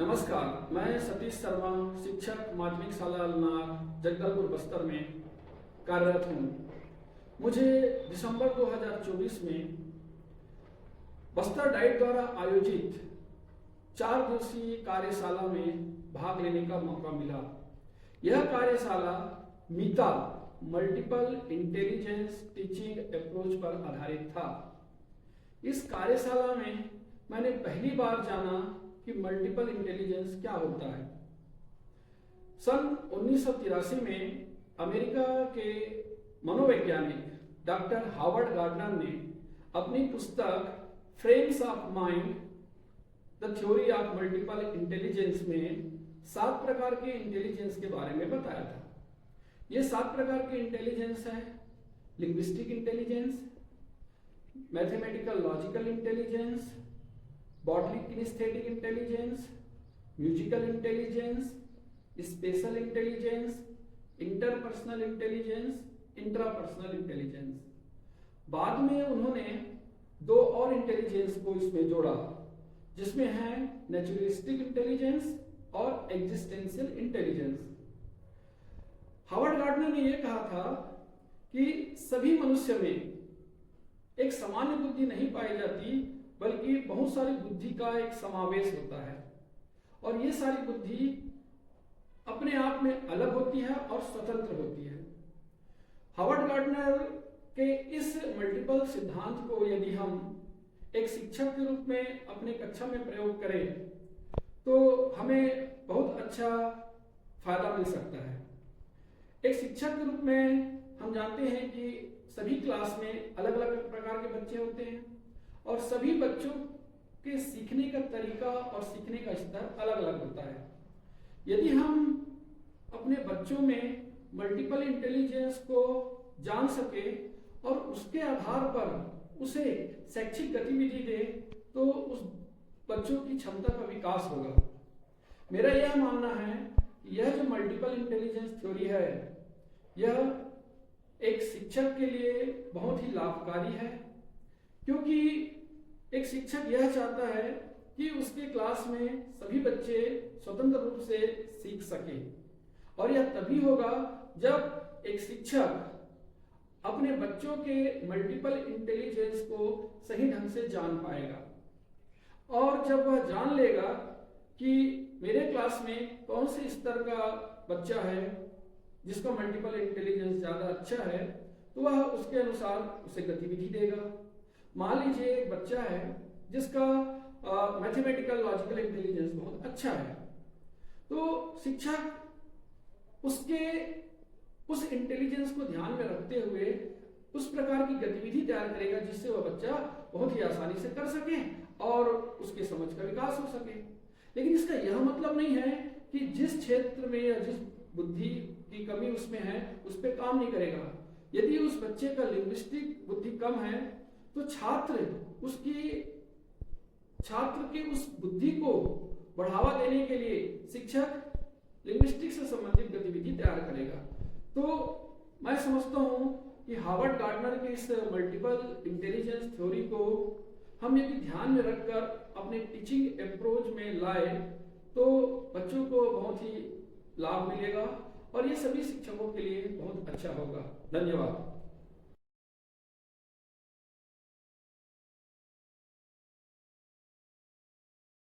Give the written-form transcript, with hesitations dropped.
नमस्कार, मैं सतीश शर्मा, शिक्षक माध्यमिक शाला अलनार जगदलपुर बस्तर में कार्यरत हूँ। मुझे दिसंबर 2024 में बस्तर डाइट द्वारा आयोजित 4 दिवसीय कार्यशाला में भाग लेने का मौका मिला। यह कार्यशाला मीता मल्टीपल इंटेलिजेंस टीचिंग अप्रोच पर आधारित था। इस कार्यशाला में मैंने पहली बार जाना कि मल्टीपल इंटेलिजेंस क्या होता है। सन 1983 में अमेरिका के मनोवैज्ञानिक डॉक्टर हावर्ड गार्डनर ने अपनी पुस्तक frames of mind the theory of multiple intelligence में 7 प्रकार के इंटेलिजेंस के बारे में बताया था। ये 7 प्रकार के इंटेलिजेंस है: linguistic intelligence, mathematical logical intelligence, bodily kinaesthetic intelligence, musical intelligence, special intelligence, interpersonal intelligence, intrapersonal intelligence. बाद में उन्होंने 2 और इंटेलिजेंस को इसमें जोड़ा, जिसमें है नेचुरलिस्टिक इंटेलिजेंस और एग्जिस्टेंशियल इंटेलिजेंस। हावर्ड गार्डनर ने यह कहा था कि सभी मनुष्य में एक सामान्य बुद्धि नहीं पाई जाती, बल्कि बहुत सारी बुद्धि का एक समावेश होता है, और ये सारी बुद्धि अपने आप में अलग होती है और स्वतंत्र होती है। हावर्ड गार्डनर के इस मल्टीपल सिद्धांत को यदि हम एक शिक्षक के रूप में अपने कक्षा में प्रयोग करें तो हमें बहुत अच्छा फायदा मिल सकता है। एक शिक्षक के रूप में हम जानते हैं कि सभी क्लास में अलग अलग प्रकार के बच्चे होते हैं और सभी बच्चों के सीखने का तरीका और सीखने का स्तर अलग अलग होता है। यदि हम अपने बच्चों में मल्टीपल इंटेलिजेंस को जान सके और उसके आधार पर उसे शैक्षिक गतिविधि दे तो उस बच्चों की क्षमता का विकास होगा। मेरा यह मानना है कि यह जो मल्टीपल इंटेलिजेंस थ्योरी है, यह एक शिक्षक के लिए बहुत ही लाभकारी है, क्योंकि एक शिक्षक यह चाहता है कि उसके क्लास में सभी बच्चे स्वतंत्र रूप से सीख सके, और यह तभी होगा जब एक शिक्षक अपने बच्चों के मल्टीपल इंटेलिजेंस को सही ढंग से जान पाएगा। और जब वह जान लेगा कि मेरे क्लास में कौन से स्तर का बच्चा है जिसका मल्टीपल इंटेलिजेंस ज़्यादा अच्छा है, तो वह उसके अनुसार उसे गतिविधि देगा। मान लीजिए एक बच्चा है जिसका मैथमेटिकल लॉजिकल इंटेलिजेंस बहुत अच्छा है, तो शिक्षक उसके उस इंटेलिजेंस को ध्यान में रखते हुए उस प्रकार की गतिविधि तैयार करेगा जिससे वह बच्चा बहुत ही आसानी से कर सके और उसके समझ का विकास हो सके। लेकिन इसका यह मतलब नहीं है कि जिस क्षेत्र में या जिस बुद्धि की कमी उसमें है उस पर काम नहीं करेगा। यदि उस बच्चे का लिंग्विस्टिक बुद्धि कम है तो छात्र की उस बुद्धि को बढ़ावा देने के लिए शिक्षक लिंग्विस्टिक से संबंधित गतिविधि तैयार करेगा। तो मैं समझता हूं कि हावर्ड गार्डनर के इस मल्टीपल इंटेलिजेंस थ्योरी को हम यदि ध्यान में रखकर अपने टीचिंग अप्रोच में लाए तो बच्चों को बहुत ही लाभ मिलेगा और ये सभी शिक्षकों के लिए बहुत अच्छा होगा। धन्यवाद।